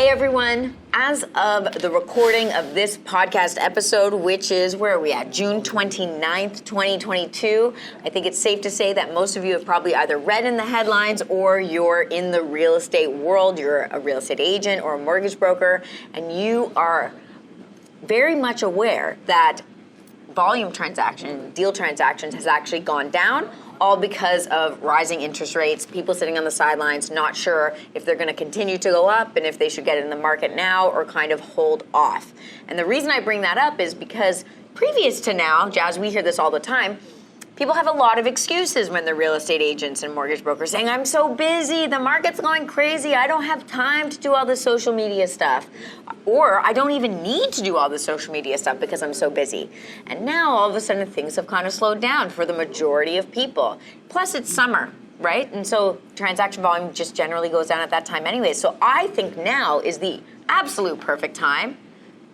everyone. As of the recording of this podcast episode, which is, where are we at? June 29th, 2022. I think it's safe to say that most of you have probably either read in the headlines or you're in the real estate world. You're a real estate agent or a mortgage broker, and you are very much aware that deal transactions has actually gone down, all because of rising interest rates, people sitting on the sidelines, not sure if they're going to continue to go up and if they should get in the market now or kind of hold off. And the reason I bring that up is because previous to now, Jazz, we hear this all the time, people have a lot of excuses when they're real estate agents and mortgage brokers saying, I'm so busy, the market's going crazy, I don't have time to do all the social media stuff. Or I don't even need to do all the social media stuff because I'm so busy. And now all of a sudden things have kind of slowed down for the majority of people. Plus it's summer, right? And so transaction volume just generally goes down at that time anyway. So I think now is the absolute perfect time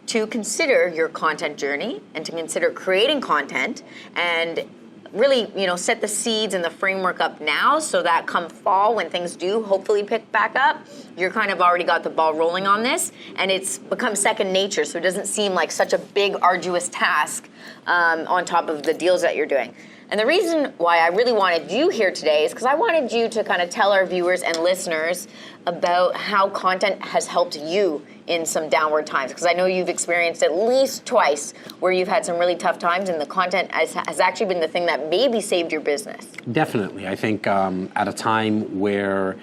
to consider your content journey and to consider creating content and really, set the seeds and the framework up now so that come fall when things do hopefully pick back up, you're kind of already got the ball rolling on this and it's become second nature, so it doesn't seem like such a big, arduous task on top of the deals that you're doing. And the reason why I really wanted you here today is because I wanted you to kind of tell our viewers and listeners about how content has helped you in some downward times. Because I know you've experienced at least twice where you've had some really tough times and the content has actually been the thing that maybe saved your business. Definitely. I think at a time where,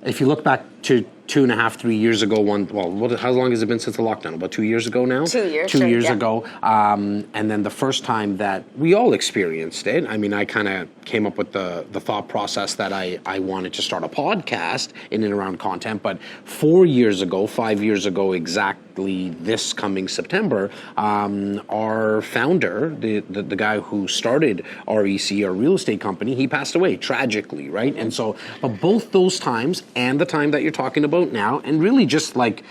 if you look back to 2.5, 3 years ago, how long has it been since the lockdown? About 2 years ago now? 2 years. 2 years ago. And then the first time that we all experienced it, I mean, I kind of came up with the thought process that I wanted to start a podcast in and around content. But 5 years ago exactly this coming September, our founder, the guy who started REC, our real estate company, he passed away tragically, right? And so, but both those times and the time that you're talking about now, and really just like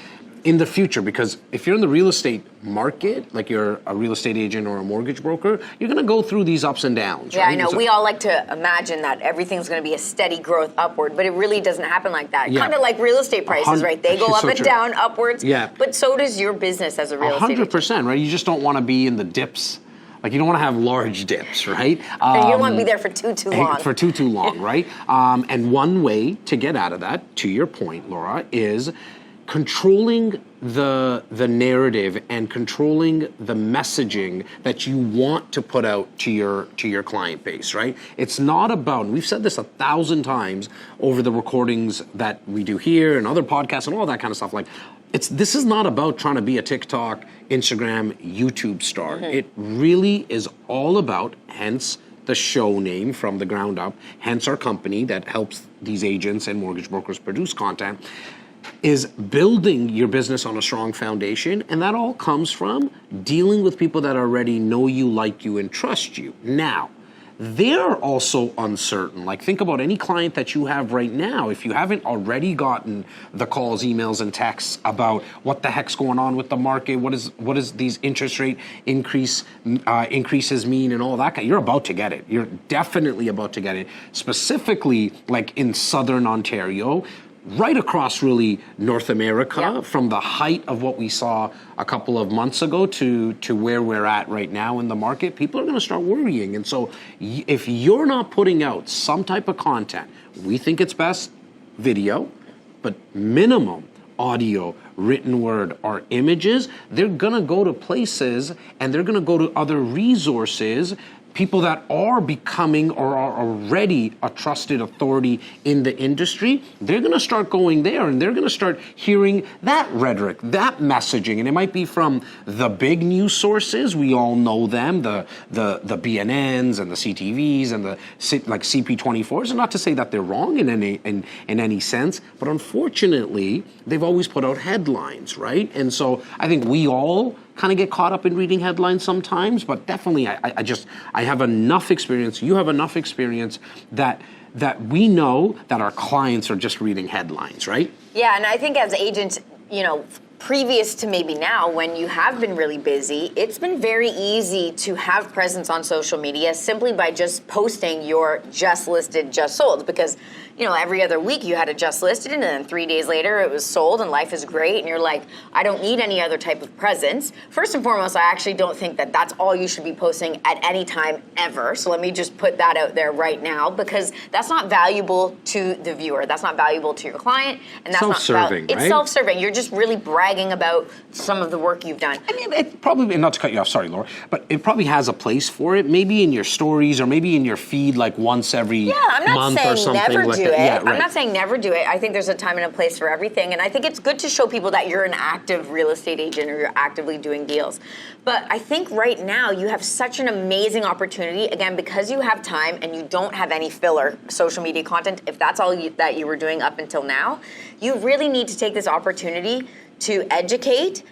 in the future, because if you're in the real estate market, like you're a real estate agent or a mortgage broker, you're going to go through these ups and downs. Yeah, right? I know. So, we all like to imagine that everything's going to be a steady growth upward, but it really doesn't happen like that. Yeah. Kind of like real estate prices, right? They go up so and true. down upwards. Yeah. But so does your business as a real estate agent. 100%, right? You just don't want to be in the dips. Like, you don't want to have large dips, right? And you don't want to be there for too long. For too long, right? And one way to get out of that, to your point, Laura, is controlling the narrative and controlling the messaging that you want to put out to your client base, right? It's not about, and we've said this 1,000 times over the recordings that we do here and other podcasts and all that kind of stuff. Like, this is not about trying to be a TikTok, Instagram, YouTube star. Mm-hmm. It really is all about, hence the show name From the Ground Up, hence our company that helps these agents and mortgage brokers produce content, is building your business on a strong foundation, and that all comes from dealing with people that already know you, like you, and trust you. Now, they're also uncertain. Like, think about any client that you have right now. If you haven't already gotten the calls, emails, and texts about what the heck's going on with the market, what is these interest rate increases mean, and all that, you're about to get it. You're definitely about to get it. Specifically, like in Southern Ontario, right across really North America, from the height of what we saw a couple of months ago to where we're at right now in the market, people are going to start worrying. And so if you're not putting out some type of content, we think it's best video, but minimum audio, written word, or images, they're going to go to places and they're going to go to other resources, people that are becoming or are already a trusted authority in the industry. They're going to start going there and they're going to start hearing that rhetoric, that messaging. And it might be from the big news sources. We all know them, the BNNs and the CTVs and the like CP24s. And not to say that they're wrong in any sense, but unfortunately, they've always put out headlines, right? And so I think we all kind of get caught up in reading headlines sometimes, but definitely I have enough experience, you have enough experience that we know that our clients are just reading headlines, right? Yeah, and I think as agents, previous to maybe now, when you have been really busy, it's been very easy to have presence on social media simply by just posting your just listed, just sold. Because, you know, every other week you had a just listed, and then 3 days later it was sold, and life is great. And you're like, I don't need any other type of presence. First and foremost, I actually don't think that that's all you should be posting at any time ever. So let me just put that out there right now, because that's not valuable to the viewer. That's not valuable to your client, and that's self-serving, not. It's right? self-serving. You're just really bragging about some of the work you've done. I mean, it probably, and not to cut you off, sorry, Laura, but it probably has a place for it, maybe in your stories or maybe in your feed like once every month or something. Never like do that. it. Yeah, right. I'm not saying never do it. I think there's a time and a place for everything, and I think it's good to show people that you're an active real estate agent or you're actively doing deals. But I think right now you have such an amazing opportunity, again, because you have time and you don't have any filler social media content, if that's all that you were doing up until now, you really need to take this opportunity to educate,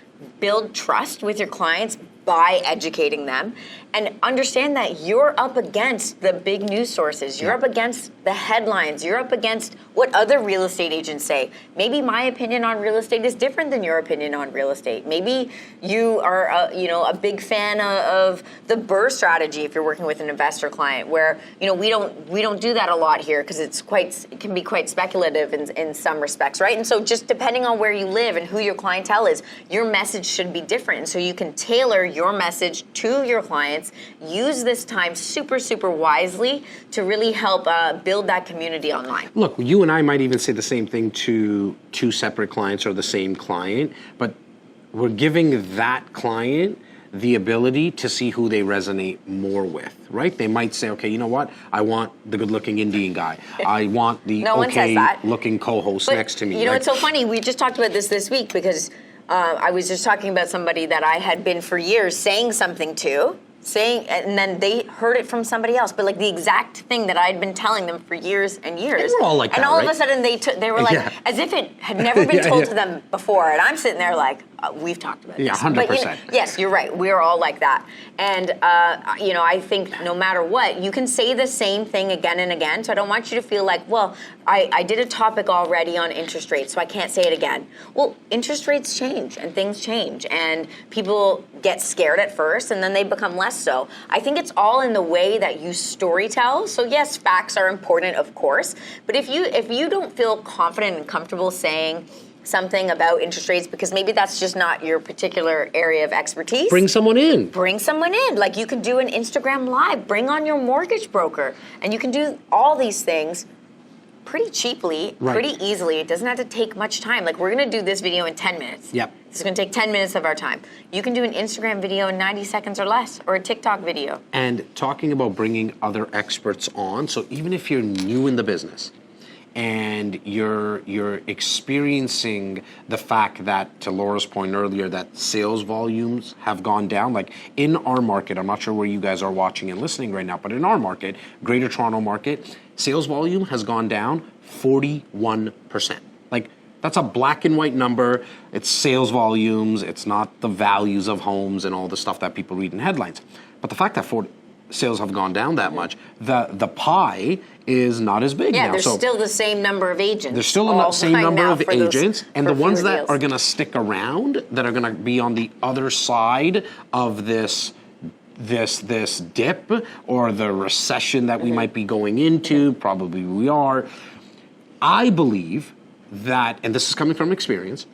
build trust with your clients by educating them, and understand that you're up against the big news sources. You're up against the headlines. You're up against what other real estate agents say. Maybe my opinion on real estate is different than your opinion on real estate. Maybe you are a big fan of the BRRRR strategy if you're working with an investor client, where we don't do that a lot here because it can be quite speculative in some respects, right? And so just depending on where you live and who your clientele is, your message should be different. And so you can tailor your message to your clients. Use this time super, super wisely to really help build that community online. Look, you and I might even say the same thing to two separate clients or the same client, but we're giving that client the ability to see who they resonate more with, right? They might say, okay, you know what? I want the good-looking Indian guy. I want the okay-looking co-host next to me. You know, it's so funny. We just talked about this week because I was just talking about somebody that I had been for years saying something to, and then they heard it from somebody else, but like the exact thing that I had been telling them for years and years. And we're all like that, and all right? of a sudden they were like, as if it had never been told to them before, and I'm sitting there like, we've talked about this. Yeah, 100%. But, yes, you're right. We're all like that. And, I think no matter what, you can say the same thing again and again. So I don't want you to feel like, well, I did a topic already on interest rates, so I can't say it again. Well, interest rates change and things change. And people get scared at first and then they become less so. I think it's all in the way that you storytell. So yes, facts are important, of course. But if you don't feel confident and comfortable saying something about interest rates because maybe that's just not your particular area of expertise. Bring someone in. Like you could do an Instagram live, bring on your mortgage broker, and you can do all these things pretty cheaply, pretty easily. It doesn't have to take much time. Like we're gonna do this video in 10 minutes. Yep. It's gonna take 10 minutes of our time. You can do an Instagram video in 90 seconds or less, or a TikTok video. And talking about bringing other experts on, so even if you're new in the business, and you're experiencing the fact that, to Laura's point earlier, that sales volumes have gone down. Like in our market, I'm not sure where you guys are watching and listening right now, but in our market, Greater Toronto market, sales volume has gone down 41%. Like that's a black and white number. It's sales volumes. It's not the values of homes and all the stuff that people read in headlines. But the fact that sales have gone down that much, the pie is not as big now. Yeah, there's still the same number of agents. There's still the same number of agents, and the ones that are going to stick around, that are going to be on the other side of this dip or the recession that we might be going into, probably we are. I believe that, and this is coming from experience,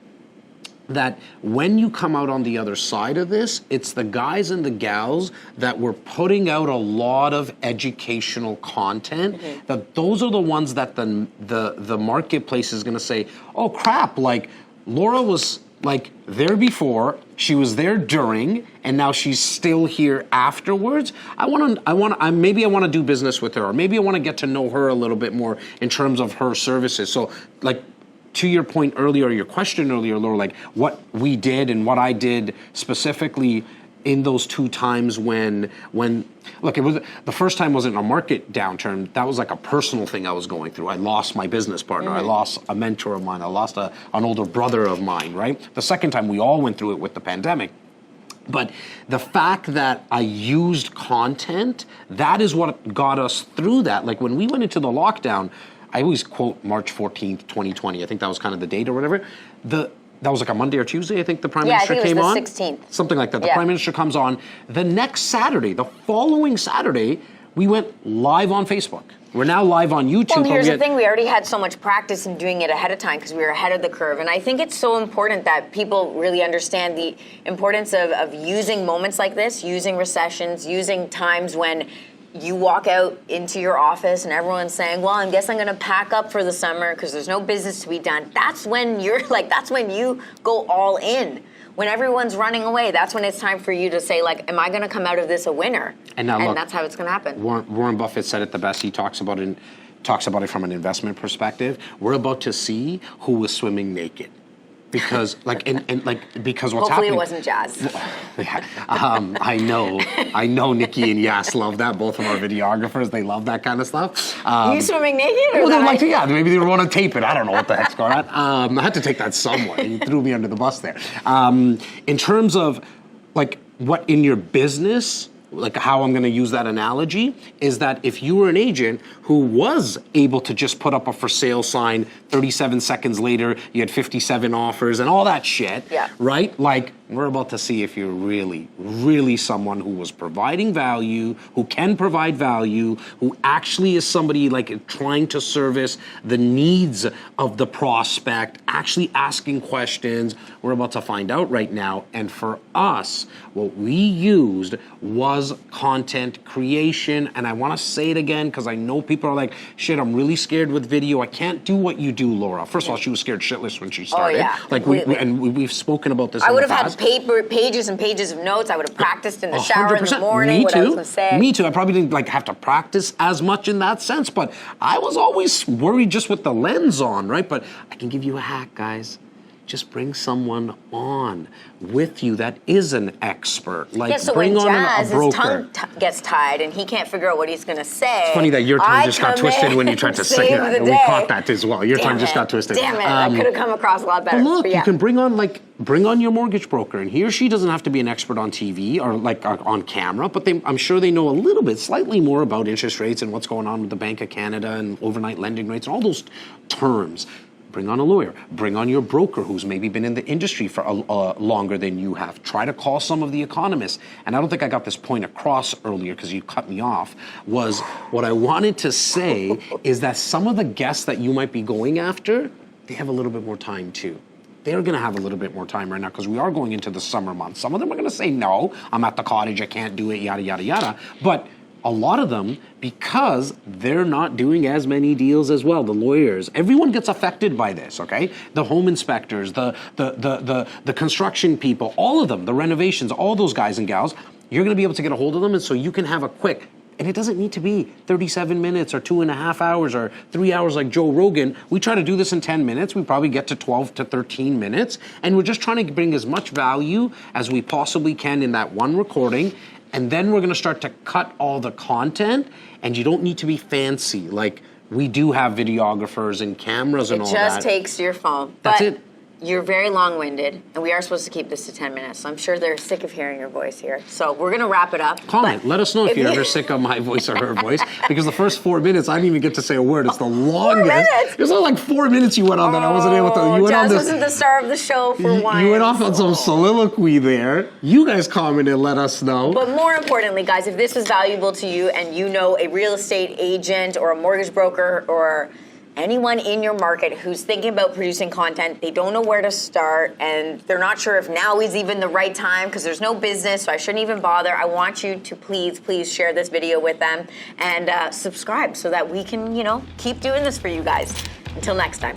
that when you come out on the other side of this, it's the guys and the gals that were putting out a lot of educational content, that those are the ones that the marketplace is going to say, oh crap, like Laura was like there before, she was there during, and now she's still here afterwards. Maybe I want to do business with her, or maybe I want to get to know her a little bit more in terms of her services. So like, to your point earlier, your question earlier, Laura, like what we did and what I did specifically in those two times when look, it was the first time wasn't a market downturn. That was like a personal thing I was going through. I lost my business partner. I lost a mentor of mine. I lost an older brother of mine, right? The second time we all went through it with the pandemic. But the fact that I used content, that is what got us through that. Like when we went into the lockdown, I always quote March 14th, 2020. I think that was kind of the date or whatever. that was like a Monday or Tuesday, I think the Prime Yeah, I Minister think it came was on. the 16th. Something like that. The Yeah. Prime Minister comes on. The next Saturday, the following Saturday, we went live on Facebook. We're now live on YouTube. Well, and here's but the thing, we already had so much practice in doing it ahead of time because we were ahead of the curve. And I think it's so important that people really understand the importance of using moments like this, using recessions, using times when you walk out into your office and everyone's saying, well, I guess I'm going to pack up for the summer because there's no business to be done. That's when that's when you go all in. When everyone's running away, that's when it's time for you to say, like, am I going to come out of this a winner? And now look, that's how it's going to happen. Warren Buffett said it the best. He talks about it from an investment perspective. We're about to see who was swimming naked. Because because what's Hopefully happening. it wasn't Jazz. I know Nikki and Yas love that. Both of our videographers, they love that kind of stuff. You swimming naked? Or Well, maybe they want to tape it. I don't know what the heck's going on. I had to take that somewhere. You threw me under the bus there. In terms of like what in your business, like how I'm going to use that analogy is that if you were an agent who was able to just put up a for sale sign, 37 seconds later you had 57 offers and all that shit, yeah. right? Like we're about to see if you're really, really someone who was providing value, who can provide value, who actually is somebody like trying to service the needs of the prospect, actually asking questions. We're about to find out right now. And for us, what we used was content creation. And I want to say it again because I know people are like, shit, I'm really scared with video. I can't do what you do, Laura. First of all, she was scared shitless when she started. Oh, yeah. Like we've spoken about this. I in would the have past. had pages and pages of notes. I would have practiced in the shower in the morning. Me what too. I was going to say. Me too. I probably didn't like have to practice as much in that sense, but I was always worried just with the lens on, right? But I can give you a hack, guys. Just bring someone on with you that is an expert. Like yeah, so bring when on Jazz, a broker. his tongue gets tied and he can't figure out what he's going to say. It's funny that your tongue just got twisted when you tried to say that. And we caught that as well. Your tongue just got twisted. Damn it, I could have come across a lot better. But look, yeah. you can bring on your mortgage broker, and he or she doesn't have to be an expert on TV or like on camera, but I'm sure they know a little bit, slightly more about interest rates and what's going on with the Bank of Canada and overnight lending rates and all those terms. Bring on a lawyer. Bring on your broker who's maybe been in the industry for longer than you have. Try to call some of the economists. And I don't think I got this point across earlier because you cut me off, was what I wanted to say is that some of the guests that you might be going after, they have a little bit more time too. They're going to have a little bit more time right now because we are going into the summer months. Some of them are going to say, no, I'm at the cottage, I can't do it, yada, yada, yada. But a lot of them, because they're not doing as many deals as well, the lawyers, everyone gets affected by this, okay? The home inspectors, the construction people, all of them, the renovations, all those guys and gals, you're gonna be able to get a hold of them, and so you can have a quick, and it doesn't need to be 37 minutes or 2.5 hours or 3 hours like Joe Rogan. We try to do this in 10 minutes. We probably get to 12 to 13 minutes, and we're just trying to bring as much value as we possibly can in that one recording. And then we're going to start to cut all the content, and you don't need to be fancy. Like, we do have videographers and cameras and all that. It just takes your phone. That's it. You're very long-winded, and we are supposed to keep this to 10 minutes. So I'm sure they're sick of hearing your voice here. So we're going to wrap it up. Comment. Let us know if you're ever sick of my voice or her voice, because the first 4 minutes, I didn't even get to say a word. It's the longest. 4 minutes? It was only like 4 minutes you went on that I wasn't able to. You went Jazz on this, wasn't the star of the show for once. You went off on some soliloquy there. You guys commented, let us know. But more importantly, guys, if this was valuable to you and you know a real estate agent or a mortgage broker or anyone in your market who's thinking about producing content, they don't know where to start, and they're not sure if now is even the right time because there's no business, so I shouldn't even bother. I want you to please share this video with them and subscribe so that we can, keep doing this for you guys. Until next time.